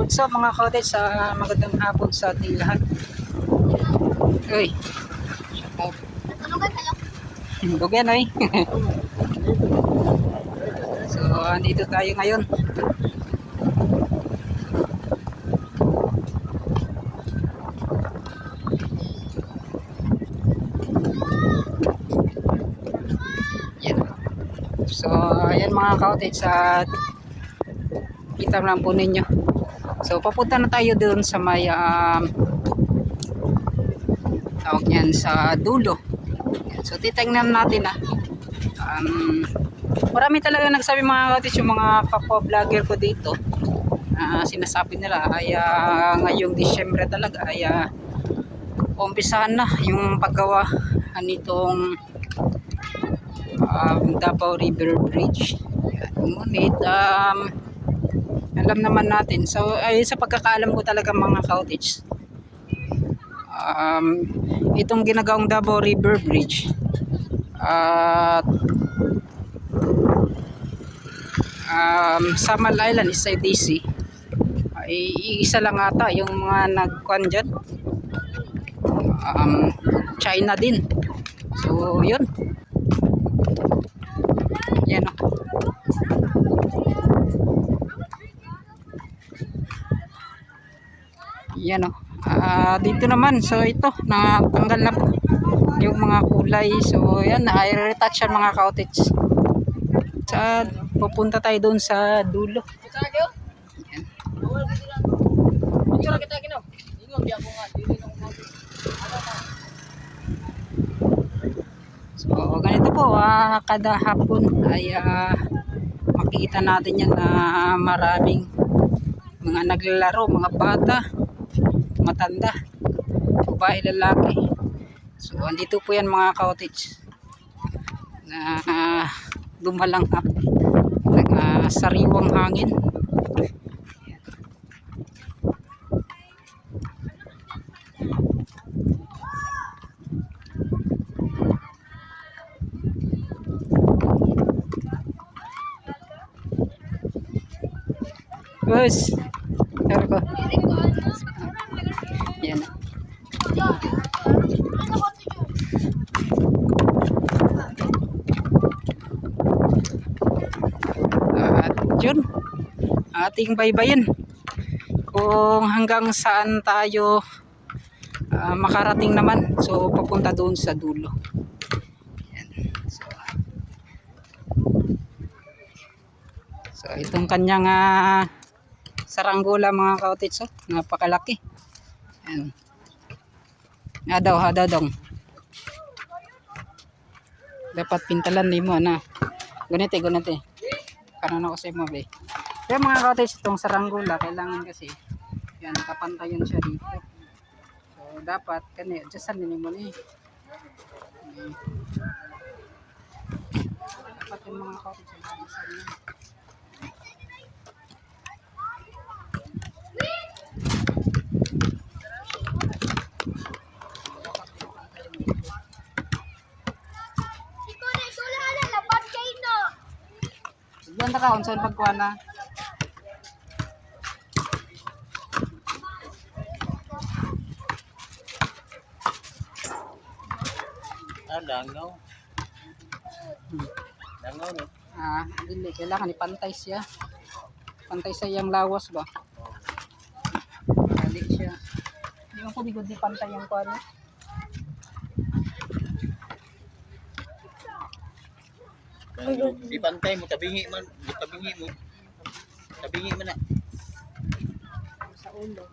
What's up mga cottage, magandang hapon sa ating lahat. Uy, shout out. Dugan oy. So, andito tayo ngayon. Yan. So, ayan mga cottage, kita lang po ninyo. So, papunta na tayo doon sa may tawag niyan sa dulo. So, titingnan natin marami talaga nagsabi mga cottage, yung mga kapwa vlogger ko dito, sinasabi nila ay ngayong Disyembre talaga ay umpisahan na yung paggawa nitong Davao River Bridge. Ngunit alam naman natin, so ay sa pagkakaalam ko talaga mga cottage, itong ginagawang Davao River Bridge at Samal Island is IDC ay isa lang ata yung mga nagkuhan dyan, China din. So yun, yan o. Yan o. Dito naman, so ito natanggal na po yung mga kulay. So yan, i-retouch yan mga cottage. Sa pupunta tayo doon sa dulo. Yan. So ganito po, kada hapon ay makikita natin yan na maraming mga naglalaro, mga bata, matanda, babae, lalaki. So andito po yan mga cottage na lumalanghap, sariwang hangin. Bus, pero ko yan. At yun, ating baybayin kung hanggang saan tayo makarating naman. So papunta doon sa dulo. Yan. So itong kanyang saranggola mga cottage, napakalaki. Yan. Hadaw dong. Dapat pintalan ni mo na. Gunite. Kanan ako sa mo be. Kaya mga cottage, itong saranggola kailangan kasi yan, nakapantayan siya dito. So dapat kani adjustan din mo ni. Dapat yung mga cottage adjustan niya. Ganda ka, unsan pagkuha na. Langaw. Langaw no? Hindi, kailangan ipantay siya. Pantay sa iyang lawas ba? Hindi siya. Hindi mo po di pantay yung kuha na. Di pantay mo, tabingi man na. Sa ulo.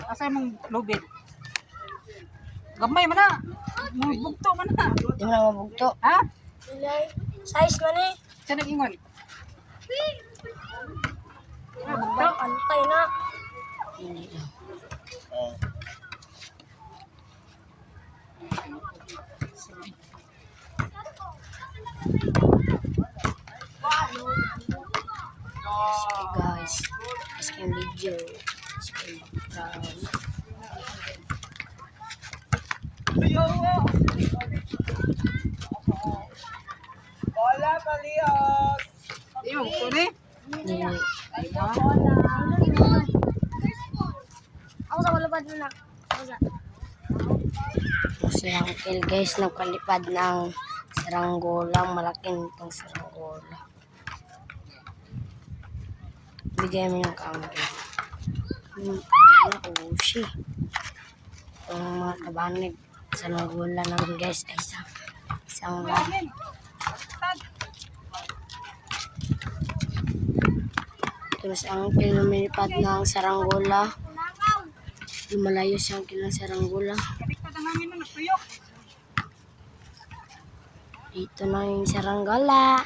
Asa mong lubid? Gamay man na. Mabugto man na. Di mo na mabugto. Ha? Size man eh. Siya nag-ingon. Mabugto, antay na. Oh. Sige guys. Sige video. Sige background. Di mo ko ni. Hindi. Ay mo. Ako sa malapad mo na. Si Uncle guys, nagpalipad ng saranggola. Malaking itong saranggola. Bigay mo yung ka-uncle. Ushi. Itong mga kabanig. Saranggola namin guys ay isang lang. Ito si Uncle lumilipad ng saranggola. Lumalayo si Uncle ng saranggola. Dito na yung saranggola.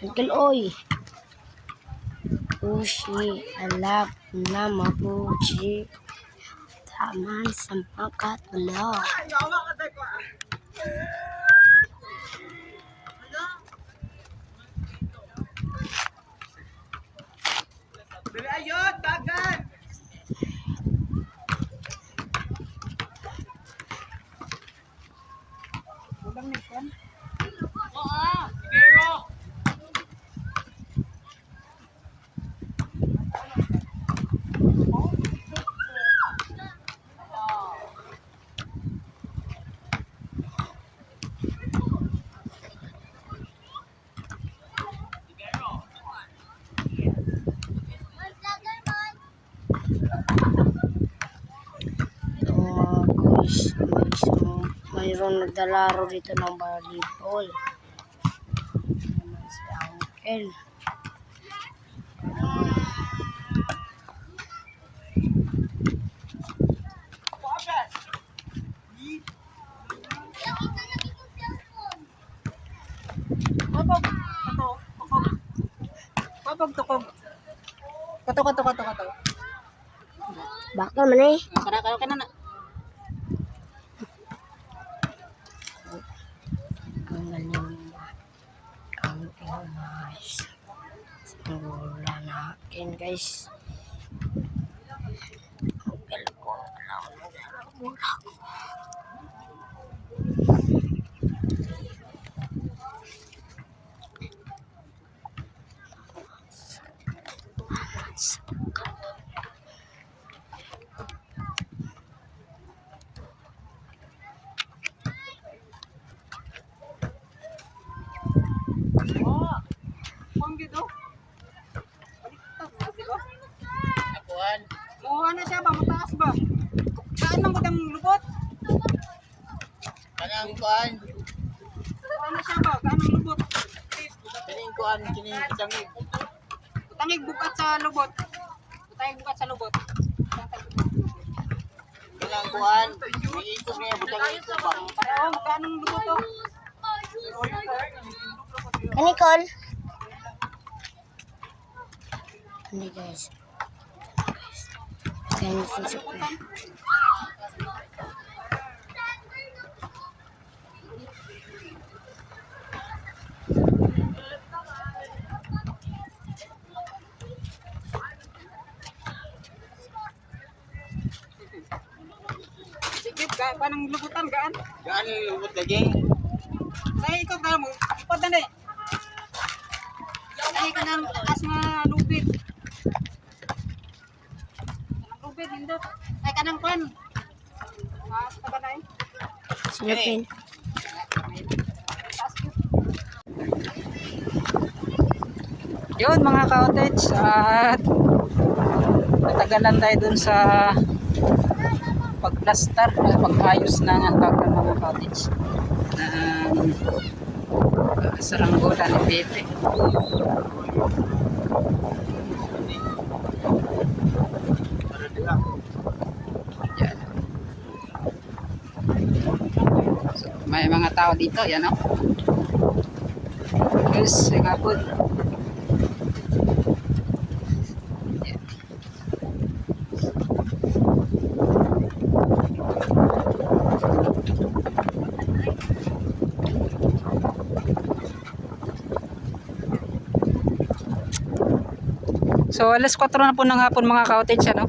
Uncle oy. Ushi, alap na mapuchi. Taman sa pangkat wala. Guys, mayroon naglalaro dito ng volleyball. Naman si Uncle. Tukog. Kato. Bakal man eh. Kada ka na. Ang galing Uncle guys. Saranggola natin guys. Uncle ko. Saranggola ko. Nakuan. Ano siya ba? Mataas ba? Saan lang ba lubot? Kanang kuan. Ano siya ba? Kanang lubot? Kining kuan, kining kitangig. Tangig bukat sa lubot. Tangig bukat sa lubot. Kanang kuan. Iikot niya butang ito ba? Pareho, magkanong lubot to? Nicole. Hindi guys. Ganyan susok na. Sikip, panang lubutan, gaan? Gaan lubot lagi. Ay, ikaw ka mo. Ipod na na eh. Ay, ka ng taas mga lubid. Kanang lubid, hindot. Ay, kanang kwan. Taas ka ba na eh? Silipin. Taas yun. Yun mga ka-cottage, at natagalan tayo dun sa pagplaster, pag-ayos ng antakan mga cottage ng saranggola ni Pepe. Yan. So, may mga tao dito, yan o. Yes, gabon. Yan. So alas 4 na po ng hapon mga cottage, ano.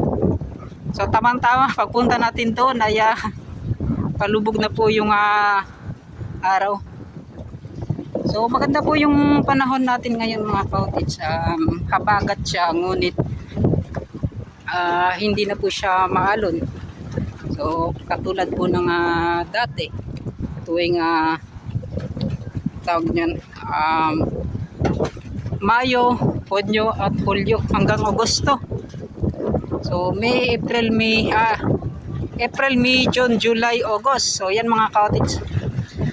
So tamang-tama pagpunta natin doon ay palubog na po yung araw. So maganda po yung panahon natin ngayon mga cottage. Habagat siya ngunit hindi na po siya maalon. So katulad po ng dati tuwing tawag niyan Mayo, Hunyo at Hulyo hanggang Agosto. So April, May, June, July, August. So yan mga cottage.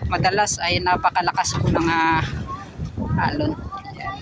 Madalas ay napakalakas po ng alon. Yan.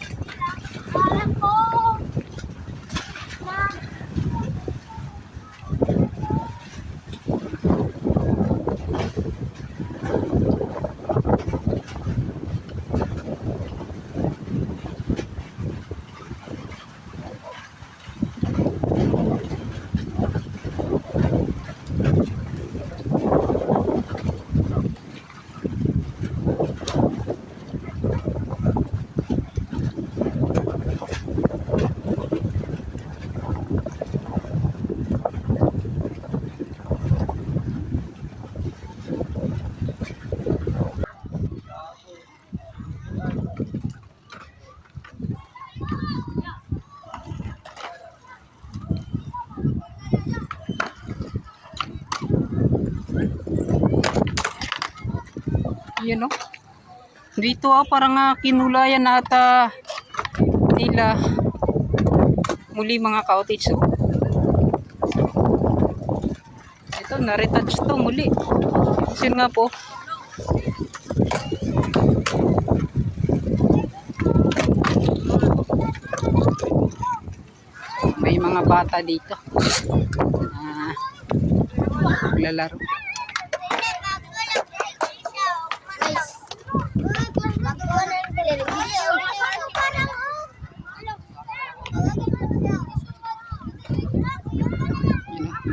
Yun o. Dito parang kinulayan ata nila muli mga cottage. Oh. Ito na-retouch to muli. Kasi nga po. May mga bata dito. Naglalaro.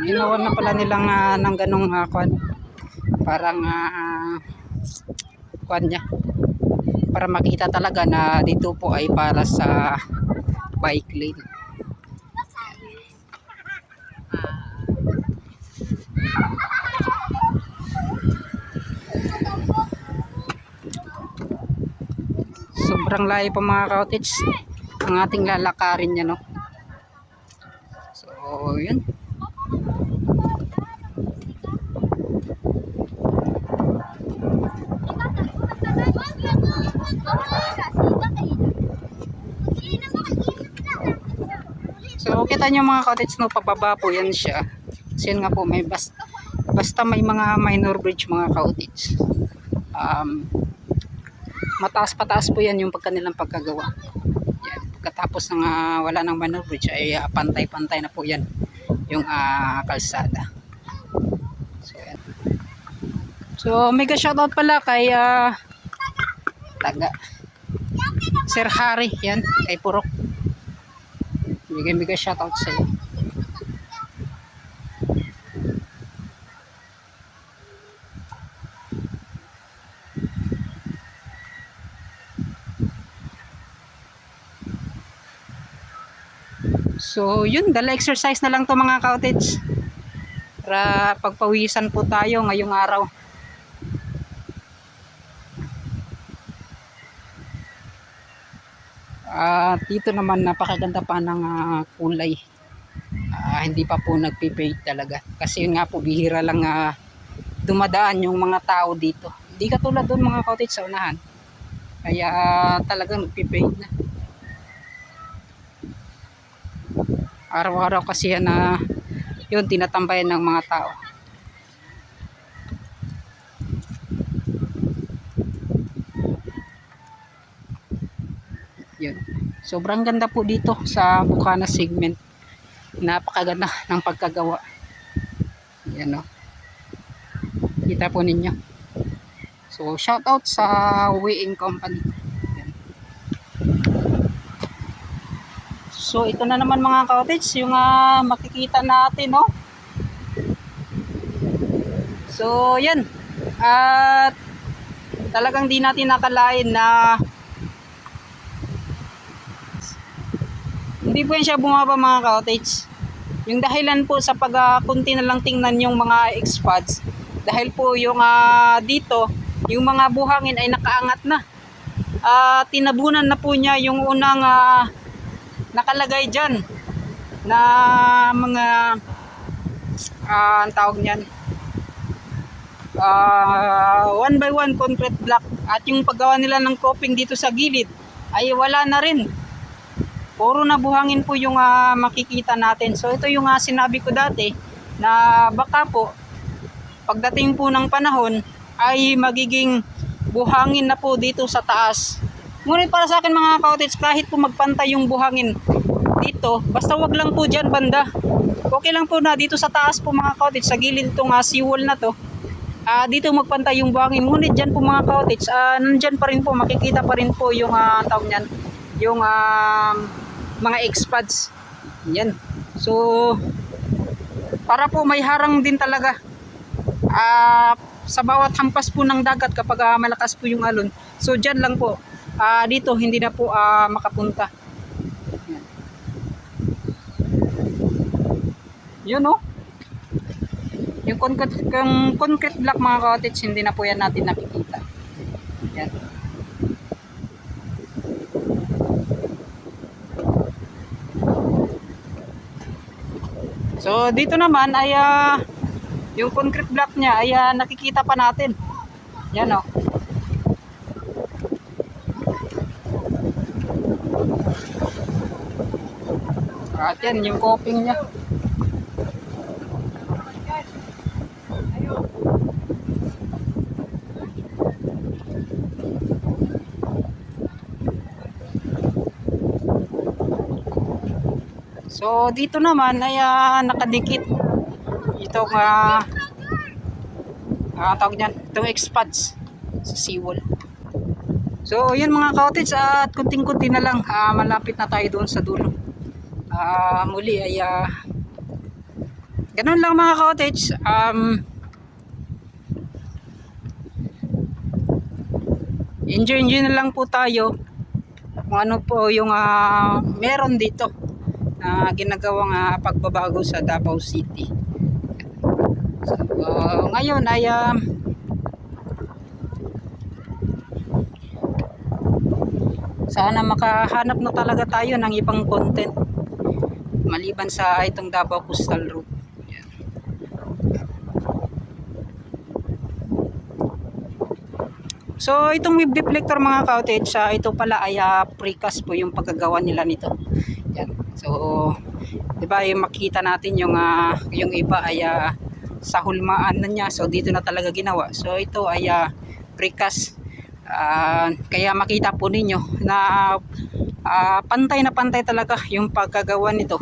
Ginawa na pala nilang ng ganong parang kwan niya para makita talaga na dito po ay para sa bike lane. Sobrang layo pa mga cottage ang ating lalakarin niya, no. So yun. So kita nyo mga cottage, no, pababa po yan siya. Kasi yun nga po may basta may mga minor bridge mga cottage. Mataas pataas po yan yung pagkanilang pagkagawa. Yan. Pagkatapos ng wala ng minor bridge ay pantay-pantay na po yan yung kalsada. So, yan. So mega shoutout pala kay taga Sir Harry, yan, kay Purok. Bigay shoutout sa iyo. So yun, dala exercise na lang to mga cottage para pagpawisan po tayo ngayong araw. Dito naman napakaganda pa ng kulay. Hindi pa po nagpipade talaga kasi yun nga po bihira lang dumadaan yung mga tao dito. Hindi katulad doon mga cottage sa unahan, kaya talagang nagpipade na. Araw-araw kasi yan yun tinatambayan ng mga tao. Yun. Sobrang ganda po dito sa Bukana segment. Napakaganda ng pagkagawa. Yan o. Kita po ninyo. So shout out sa Weighing Company. Yan. So ito na naman mga cottage yung makikita natin, no. So yan. At talagang di natin nakalain na Hindi po yan siya bumaba mga ka-cottage. Yung dahilan po sa pag-kunti na lang tingnan yung mga expods, dahil po yung dito, yung mga buhangin ay nakaangat na. Tinabunan na po niya yung unang nakalagay dyan na mga ang tawag niyan, 1 by 1 concrete block. At yung paggawa nila ng coping dito sa gilid ay wala na rin. Puro na buhangin po yung makikita natin. So ito yung sinabi ko dati na baka po pagdating po ng panahon ay magiging buhangin na po dito sa taas. Ngunit para sa akin mga ka-cottage, kahit po magpantay yung buhangin dito, basta wag lang po dyan banda. Okay lang po na dito sa taas po mga ka-cottage, sa gilid itong seawall na to, dito magpantay yung buhangin. Ngunit dyan po mga ka-cottage, nandyan pa rin po, makikita pa rin po yung tawag nyan, yung mga expods. Yan. So para po may harang din talaga sa bawat hampas po ng dagat kapag malakas po yung alon. So dyan lang po, dito hindi na po makapunta. Yun oh. Yung concrete block mga ka-cottage, hindi na po yan natin nakikita. Yan. So dito naman ay yung concrete block niya ay nakikita pa natin. Yan oh. At yan yung coping niya. So dito naman ay nakadikit itong tawag niyan, itong expods sa seawall. So yun mga ka-cottage, at kunting-kunti na lang, malapit na tayo doon sa dulo. Muli ay ganun lang mga ka-cottage. Enjoy na lang po tayo kung ano po yung meron dito na ginagawang pagbabago sa Davao City. So, ngayon ay sana makahanap na talaga tayo ng ibang content maliban sa itong Davao Coastal Road. Yan. So itong wave deflector mga ka-cottage, ito pala ay precast po yung pagkagawa nila nito. Yan. So, 'di ba, makita natin yung iba ay sa hulmaan na niya. So dito na talaga ginawa. So ito ay precast. Kaya makita po ninyo na pantay na pantay talaga yung pagkagawa nito.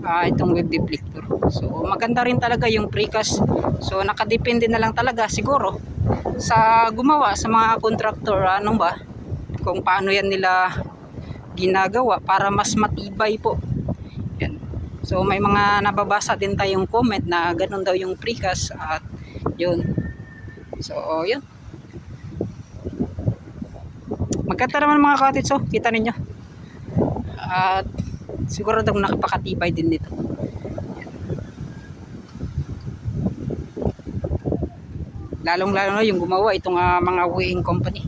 Itong wave deflector. So maganda rin talaga yung precast. So nakadepende na lang talaga siguro sa gumawa, sa mga contractor, ano ba, kung paano yan nila ginagawa para mas matibay po. Yan. So may mga nababasa din tayong comment na ganun daw yung precast, at yun. So yun. Magkata naman mga ka-cottage, so kita ninyo. At siguro daw nakapakatibay din nito. Lalong-lalo na yung gumawa itong mga weighing company.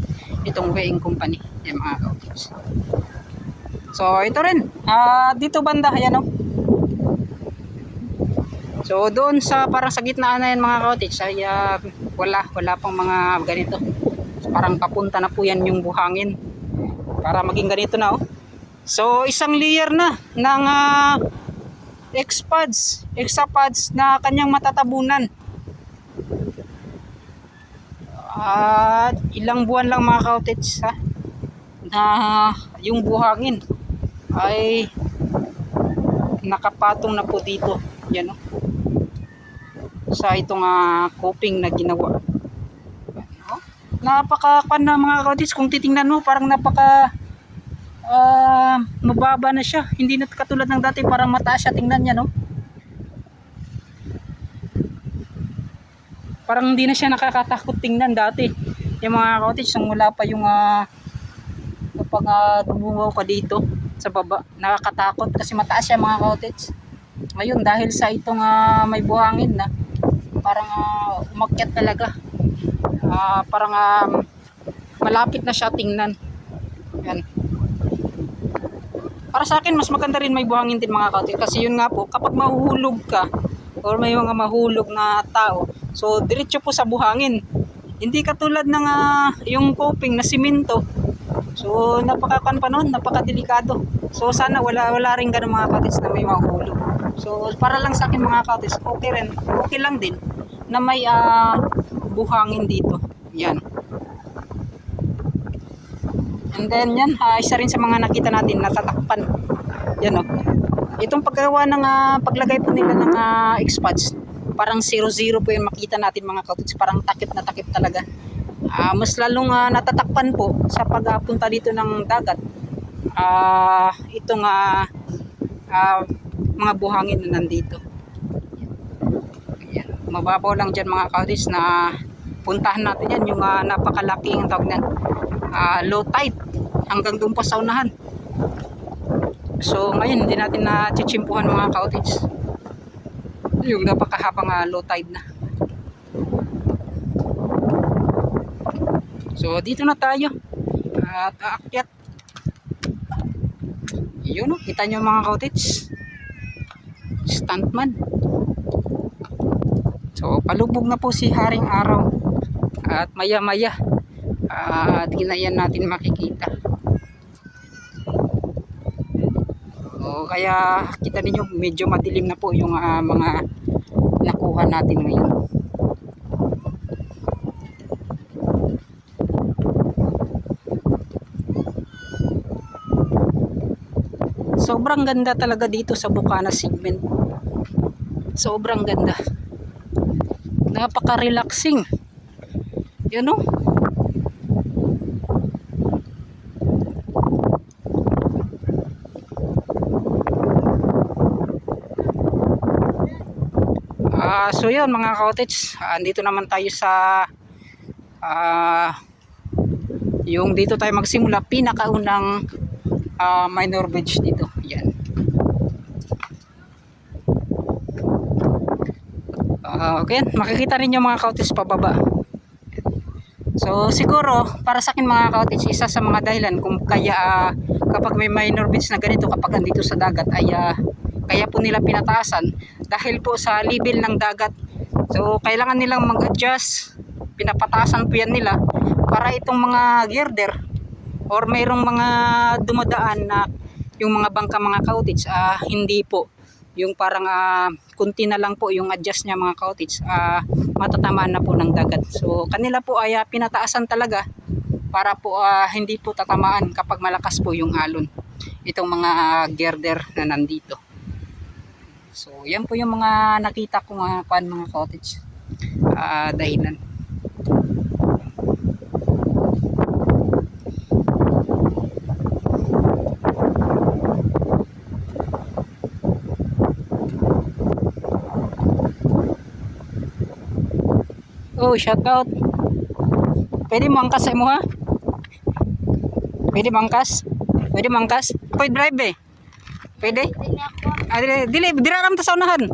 Itong weighing company. Yan mga ka-cottage. So ito rin, dito banda, ayan o. So doon sa parang sa gitna na yan mga ka-cottage ay wala pang mga ganito. So, parang papunta na po yan yung buhangin para maging ganito na oh. So isang layer na ng exapods na kanyang matatabunan. At ilang buwan lang mga ka-cottage na yung buhangin ay nakapatong na po dito. Yan o. Sa itong coping na ginawa. Napaka-kan na mga ka-cottage. Kung titingnan mo, parang napaka mababa na siya. Hindi na katulad ng dati, parang mataas siya. Tingnan niya no. Parang hindi na siya nakakatakot tingnan dati. Yung mga ka-cottage, wala pa yung kapag gumawa ka dito sa baba. Nakakatakot kasi mataas siya mga cottage. Ngayon dahil sa itong may buhangin na parang umakyat talaga. Parang malapit na siya tingnan. Yan. Para sa akin mas maganda rin may buhangin din mga cottage kasi yun nga po kapag mahuhulog ka or may mga mahulog na tao, so diretso po sa buhangin. Hindi katulad ng yung coping na simento. So napakakan pa noon, napakadelikado. So sana wala rin ganun mga cottage na may mahulog. So para lang sa akin mga cottage, okay lang din na may buhangin dito. Yan. And then yan, isa rin sa mga nakita natin natatakpan. Yan oh. Itong paggawa ng paglagay po nila ng expads, parang 0-0 po yung makita natin mga cottage, parang takip na takip talaga. Mas lalong natatakpan po sa pagpunta dito ng dagat. Itong mga buhangin na nandito. Ayan. Mababaw lang dyan mga cottage na puntahan natin yan, yung napakalaking tawag na low tide hanggang doon pa sa unahan. So ngayon hindi natin na chichimpuhan mga cottage yung napakahabang low tide na. So dito na tayo at aakyat. Yun o, kita nyo mga cottage, stuntman. So palubog na po si Haring Araw at maya maya di na yan natin makikita. O kaya kita ninyo medyo madilim na po yung mga nakuha natin ngayon. Sobrang ganda talaga dito sa Bukana Segment. Sobrang ganda. Napaka-relaxing. Yun o. So yun mga cottage, andito naman tayo sa yung dito tayo magsimula, pinakaunang minor bridge dito. Yan. Okay, makikita rin yung mga cottage pababa. So siguro para sa akin mga cottage, isa sa mga dahilan kung kaya kapag may minor bridge na ganito kapag andito sa dagat ay kaya po nila pinataasan dahil po sa level ng dagat. So kailangan nilang mag-adjust, pinapataasan po yan nila para itong mga girder or mayroong mga dumadaan na yung mga bangka mga cottage, hindi po yung parang kunti na lang po yung adjust niya mga cottage, matatamaan na po ng dagat. So kanila po ay pinataasan talaga para po hindi po tatamaan kapag malakas po yung alon itong mga girder na nandito. So yan po yung mga nakita ko mga cottage dahilan. Oh, shout out. Pwede mangkas sa mo ha? Pwede mangkas? Pwede mangkas? Pwede drive eh. Pwede? Dira ram ta sa unahan.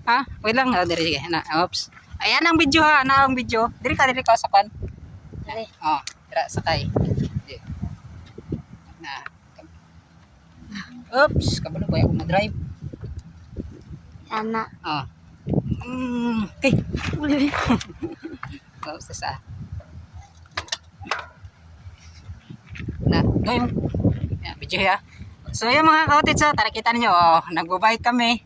Ha? Wait lang, diri sige. Na, oops. Ayan ang video ha, na ang video. Diri ka sa kan. Dali. Oh, dira sakay. Na. Oops, kabalo ba ako ma-drive? Ana. Oh. Okay. Oops, sa. Na, doon. Yan, video ya. So yung mga cottage, tara kita ninyo, nagbo-bike kami.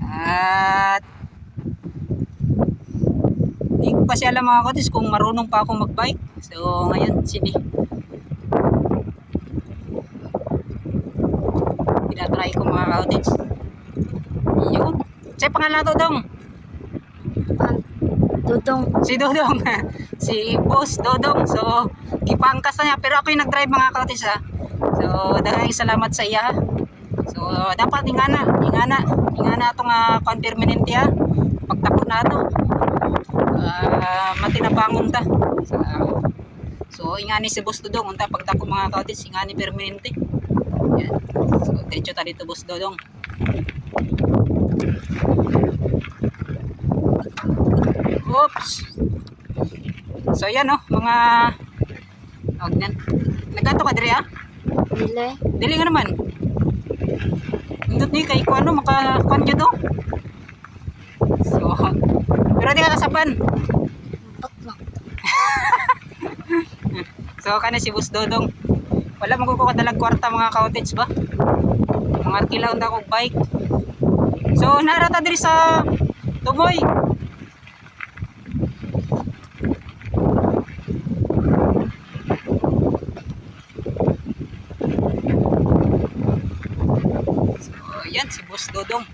At hindi ko kasi alam mga cottage kung marunong pa akong mag-bike. So ngayon, sige. Tinatry ko mga cottage. Yun. Say pangalan to Dong. Dudong. Si Dodong. Si Boss Dodong. So ipangkas na niya. Pero ako yung nag-drive mga cottage ha. So dahil salamat sa iya. So dapat ingana itong permanente ha. Pagtapon na ito. Matinabangon ta. So ingani si Boss Dodong unta pagtapon mga cottage ingani permanente. Yan. So, diretso tayo dito, Boss Dodong. Oops! So, yan mga tawag niyan. Nagkanto ka diri Dili. Dili nga naman. Indot ni kay kuano makakuan jud do. So, pero di ka kasaban. Bakbak. So, kana si Boss Dodong. Wala magkukadalag kwarta mga cottage ba? Mga arkilaw na kong bike. So, narata diri sa Tumoy. So, yan si Boss Dodong.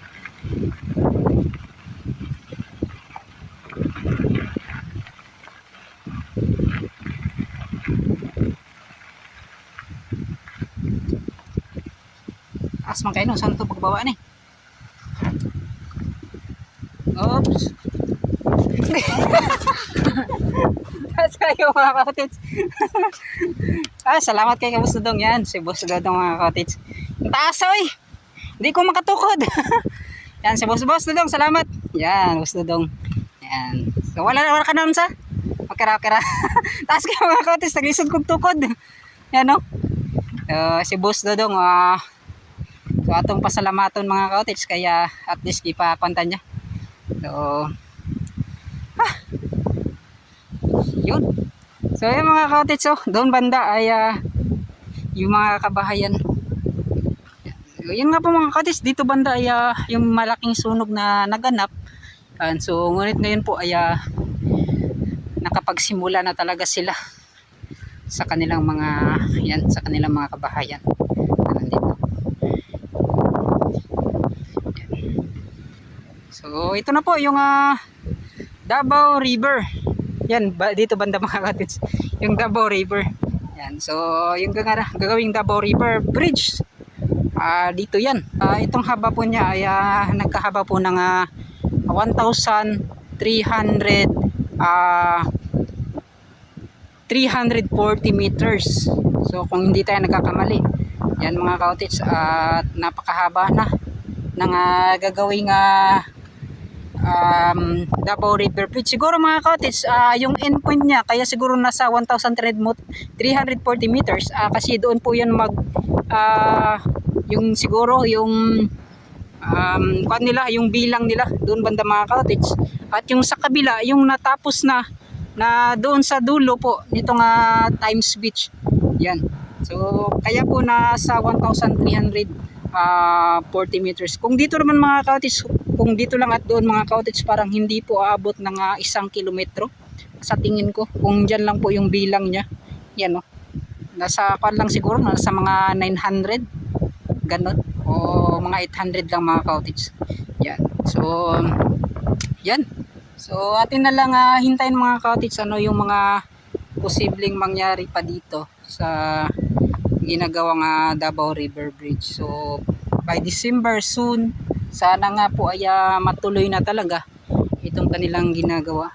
Asman kayo no, saan ito pagbawa ni? Oops! Taas kayo mga cottage. Salamat kay Boss Dodong. Yan, si Boss Dodong mga cottage. Ang taas oy! Hindi ko makatukod. Yan, si Boss Dodong, salamat. Yan, Boss Dodong. Yan. So, wala ka naman sa? Makira-kira. Taas kayo mga cottage, naglisod kong tukod. Yan no? Si Boss Dodong, so atong pasalamaton mga cottage kaya at least ipapantan niya. So yun. So yung mga cottage doon banda ay yung mga kabahayan. Yun nga po mga cottage, dito banda ay yung malaking sunog na naganap. So ngunit ngayon po ay nakapagsimula na talaga sila sa kanilang mga kabahayan. Nandito. So ito na po yung Davao River. Yan dito banda mga cottage, yung Davao River. Yan. So yung gagawing Davao River Bridge dito yan. Itong haba po niya ay nagkahaba po ng 340 meters. So kung hindi tayo nagkakamali, yan mga cottage, napakahaba na ng gagawing Davao River Bridge. Siguro mga cottage, yung endpoint niya kaya siguro nasa 1,340 meters kasi doon po yan yung siguro yung kuan nila, yung bilang nila doon banda mga cottage. At yung sa kabila, yung natapos na doon sa dulo po nitong Times Beach. Yan. So kaya po nasa 1,340 meters. Kung dito naman mga cottage, kung dito lang at doon mga cottage, parang hindi po aabot ng 1 kilometro sa tingin ko. Kung dyan lang po yung bilang niya. Yan nasa pan lang siguro, nasa mga 900 ganon o mga 800 lang mga cottage. Yan. So yan. So atin na lang hintayin mga cottage yung mga posibleng mangyari pa dito sa ginagawang Davao River Bridge. So by December soon, sana nga po ay matuloy na talaga itong kanilang ginagawa.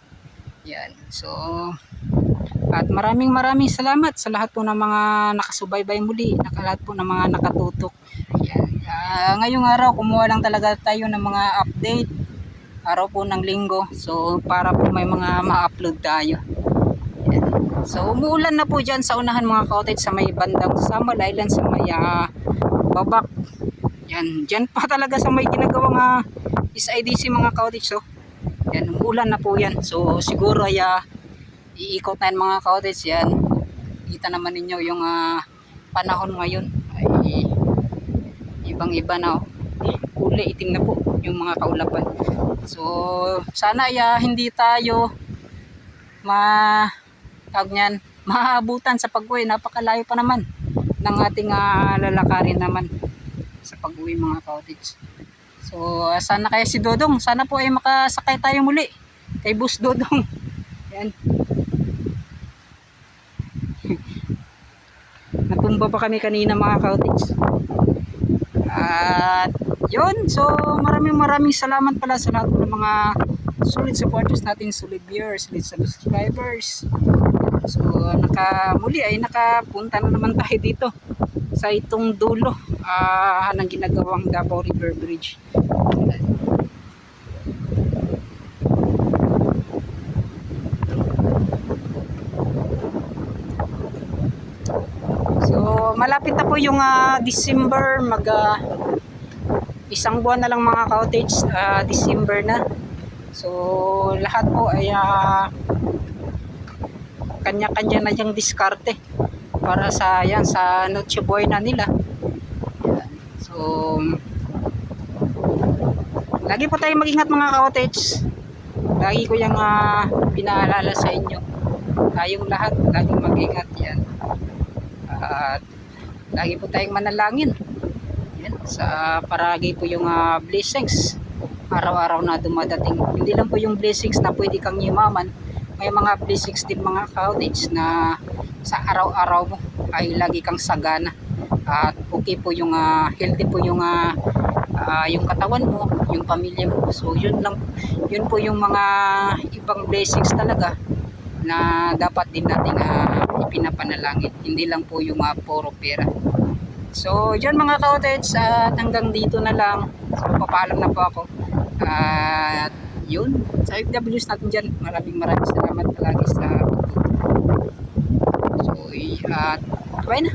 Yan. So at maraming salamat sa lahat po ng mga nakasubaybay muli, lahat po ng mga nakatutok. Yan. Ngayong araw kumuha lang talaga tayo ng mga update, araw po ng linggo, so para po may mga ma-upload tayo. Yan. So umuulan na po dyan sa unahan mga cottage, sa may bandang Samal Island, sa may Babak. Yan, dyan pa talaga sa may ginagawang SIDC mga cottage. Yan, umuulan na po yan. So siguro ay iikot na yan mga cottage. Yan, kita naman ninyo yung panahon ngayon ay ibang iba na kulay itim na po yung mga kaulapan. So sana hindi tayo maabutan sa pag-uwi. Napakalayo pa naman ng ating lalakarin naman sa pag-uwi mga cottage. So sana kaya si Dodong, sana po ay makasakay tayo muli kay Boss Dodong. Yan. Natumba pa kami kanina mga cottage. At yun, so maraming salamat pala sa lahat ng mga solid supporters natin, solid viewers, solid subscribers. So muli ay nakapunta na naman tayo dito sa itong dulo ng ginagawang Davao River Bridge. So malapit na po yung December, isang buwan na lang mga cottage, December na. So lahat po ay kanya-kanya na yung diskarte para sa yan sa Noche Buena nila. So lagi po tayong mag-ingat mga cottage. Lagi ko yung pinaalala sa inyo. Tayong lahat laging mag-ingat yan. At lagi po tayong manalangin. Yan, sa paragi po yung blessings araw-araw na dumadating. Hindi lang po yung blessings na pwede kang yumaman, may mga blessings din mga cottage na sa araw-araw mo ay lagi kang sagana at okay po yung healthy po yung katawan mo, yung pamilya mo. So yun po yung mga ibang blessings talaga na dapat din nating ipinapanalangin, hindi lang po yung puro pera. So yun mga cottage, at hanggang dito na lang. So papaalam na po ako. At yun, sa FWs natin dyan, maraming salamat palagi sa pagtutok. So bye na.